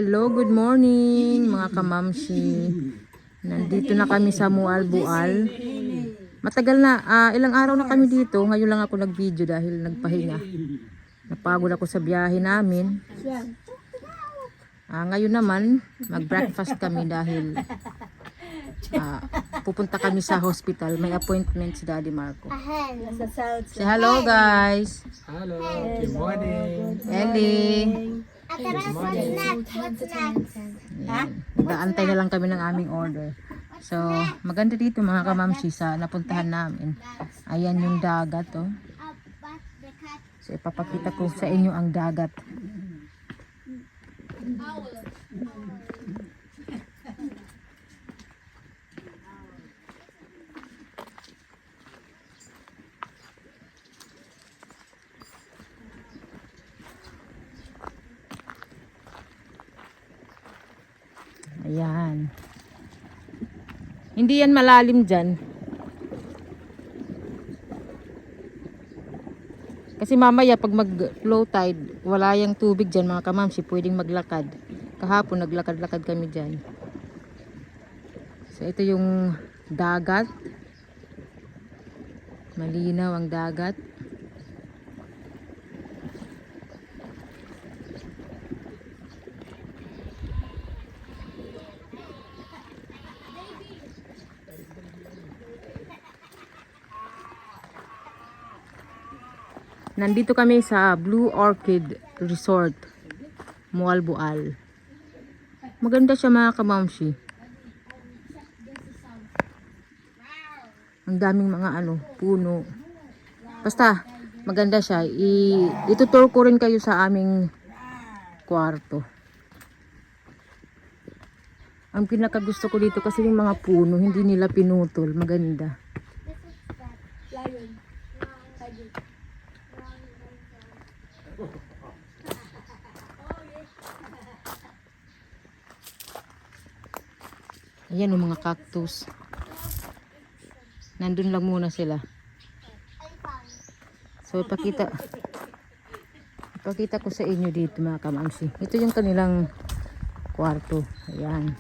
Hello, good morning mga kamamsi. Nandito na kami sa Mualbual. Matagal na, ilang araw na kami dito. Ngayon lang ako nag-video dahil nagpahinga. Napagod ako sa biyahe namin. Ngayon naman, mag-breakfast kami dahil pupunta kami sa hospital. May appointment si Daddy Marco. Say hello guys. Hello, good morning. Ellie. What's next? Nag-aantay na lang kami ng aming order. So, maganda dito mga kamamsi sa napuntahan namin. Ayan yung dagat, oh. So, ipapakita ko sa inyo ang dagat. Ayan. Hindi yan malalim dyan. Kasi mamaya pag mag-low tide, wala yung tubig dyan mga kamamsi, pwedeng maglakad. Kahapon naglakad-lakad kami dyan. So ito yung dagat. Malinaw ang dagat. Nandito kami sa Blue Orchid Resort, Mualbual. Maganda siya mga kamamsi. Ang daming mga puno. Basta, maganda siya. Itutour ko rin kayo sa aming kwarto. Ang pinakagusto ko dito kasi yung mga puno, hindi nila pinutol. Maganda. Ayan yung mga cactus. Nandun lang muna sila. So ipakita ko sa inyo dito mga kamamsi. Ito yung kanilang kwarto. Ayan.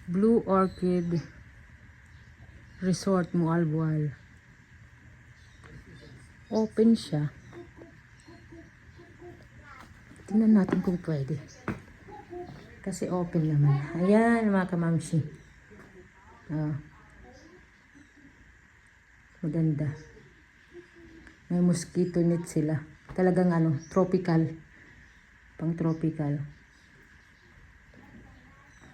Blue Orchid Resort Mualbual. Open siya. Tingnan natin kung pwede. Kasi open naman. Ayan mga kamamsi. Maganda. May mosquito net sila. Talagang tropical. Pang tropical.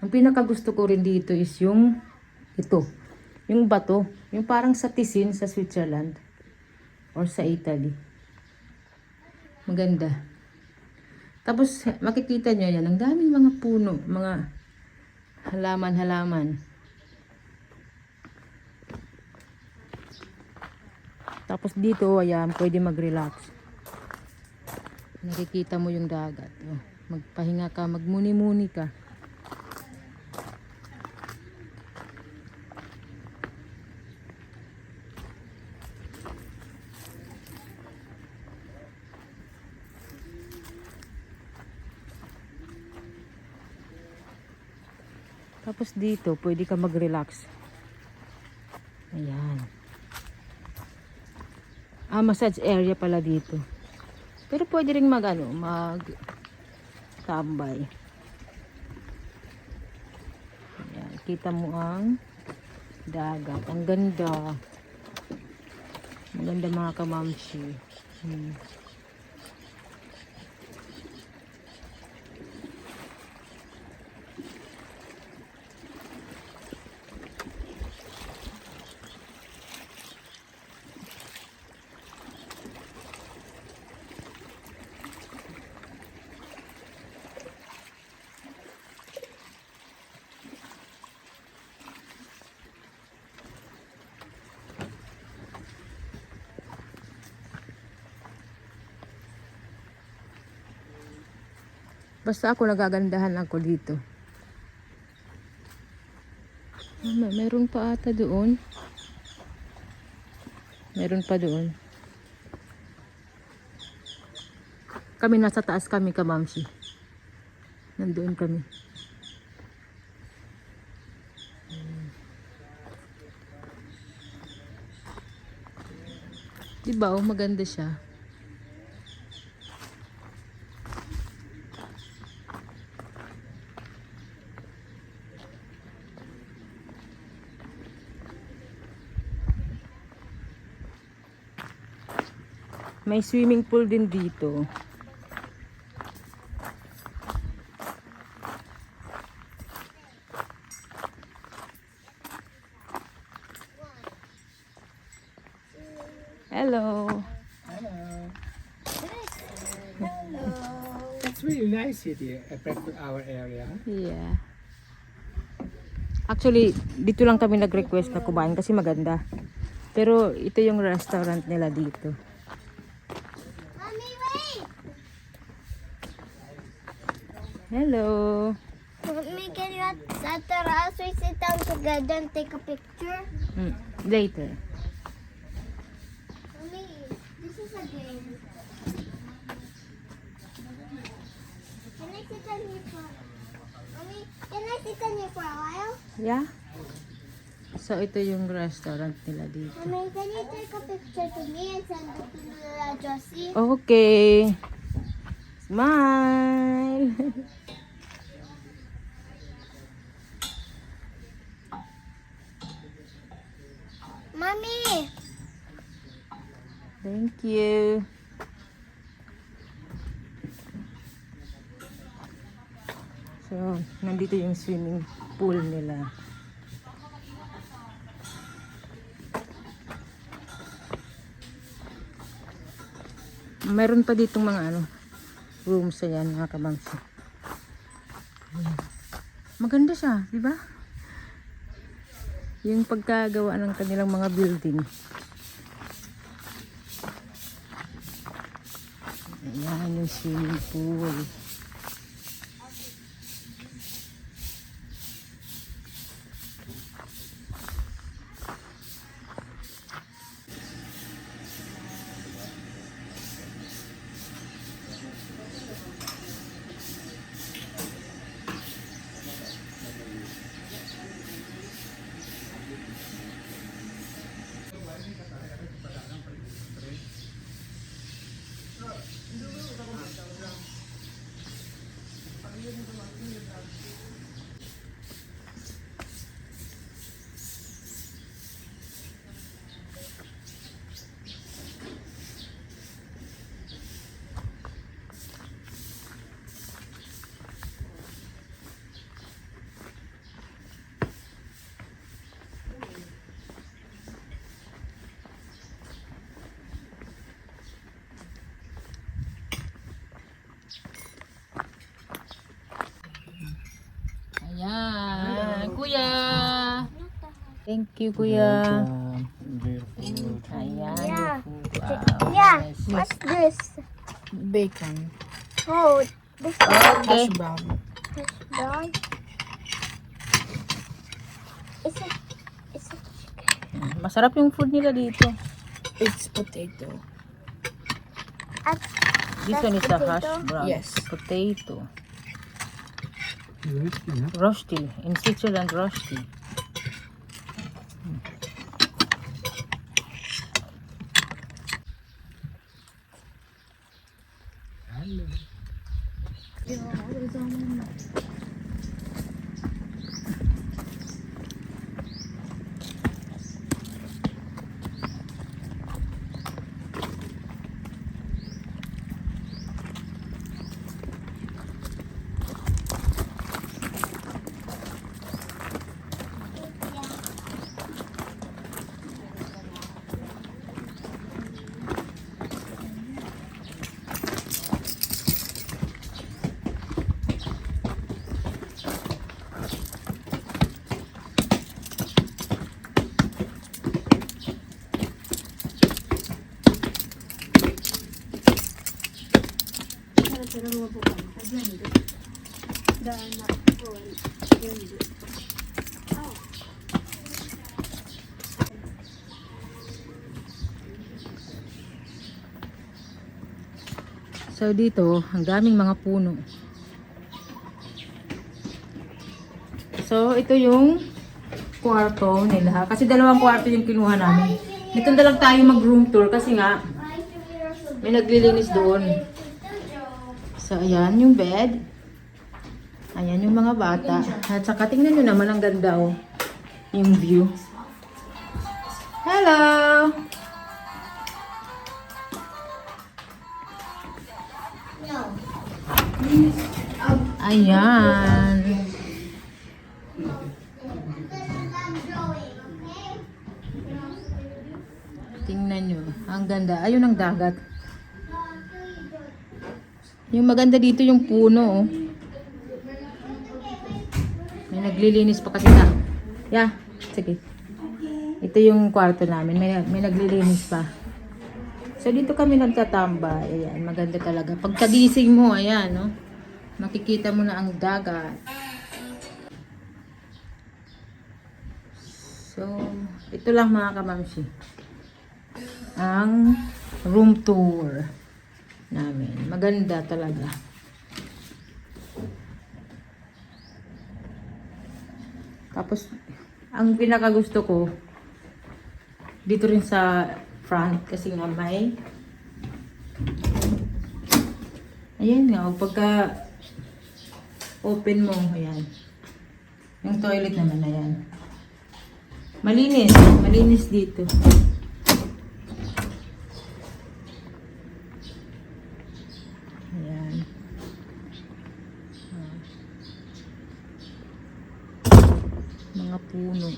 Ang pinaka gusto ko rin dito is yung ito. Yung bato. Yung parang sa Tisin sa Switzerland. Or sa Italy. Maganda. Tapos makikita nyo yan, ang daming mga puno, mga halaman-halaman. Tapos dito, ayan, pwede mag-relax. Nakikita mo yung dagat. Oh, magpahinga ka, magmuni-muni ka. Tapos dito, pwede ka mag-relax. Ayan. Massage area pala dito. Pero pwede rin mag-tambay. Ayan. Kita mo ang dagat. Ang ganda. Maganda mga kamamsi. Basta ako nagagandahan ako dito. Meron pa ata doon. Meron pa doon. Kami nasa taas kami, Kamamsi. Nandoon kami. Diba, oh, maganda siya. May swimming pool din dito. Hello. It's really nice city compared to our area. Yeah. Actually, dito lang kami nag-request na kumain kasi maganda. Pero ito yung restaurant nila dito. Mommy, wait! Hello. Mommy, can you at the house we sit down together and take a picture? Later. Mommy, this is a game. Can I sit on here for... Mommy, can I sit on here for a while? Yeah. So ito yung restaurant nila dito. Mommy, can you take a picture to me and send it to Josie? Okay. Smile. Mommy! Thank you. So, nandito yung swimming pool nila. Mayroon pa ditong mga rooms ayan, mga kabangsi. Maganda siya, di ba? Yung pagkagawa ng kanilang mga building. Ayan yung swimming pool. Ayan, kuya. Thank you, kuya. Beautiful. Ayan. Yeah. Wow. Yeah, Yes. what's this? Bacon. Oh, this is Okay. Hash brown. hash brown. Is it Masarap yung food nila dito. It's potato. at This That's one is a potato? hash brown. Yes. Potato. Beautiful, huh? Rosti. In Switzerland, rosti. Hello. So dito, ang daming mga puno. So ito yung kwarto nila. Kasi dalawang kwarto yung kinuha namin. Dito na lang tayo mag-room tour kasi nga may naglilinis doon. So ayan yung bed. Ayan yung mga bata. At saka tingnan nyo naman ang ganda oh. Yung view. Hello! No. Ayan. Tingnan nyo. Ang ganda. Ayun ang dagat. Yung maganda dito yung puno. Oh. May naglilinis pa kasi na. Yeah. Sige. Ito yung kwarto namin. May naglilinis pa. So dito kami nagtatambay. Ayan. Maganda talaga. Pagkagising mo, ayan. No? Makikita mo na ang dagat. So, ito lang mga kamamsi. Ang room tour namin. Maganda talaga. Tapos, ang pinakagusto ko, dito rin sa front kasi nga may ayan nga, pagka open mo, ayan. Yung toilet naman, ayan. Malinis. Malinis dito. Ayan. Mga puno.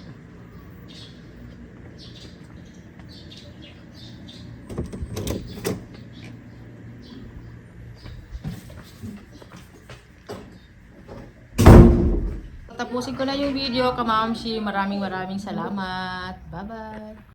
Tapusin ko na yung video, kamamshi. Maraming salamat. Bye-bye.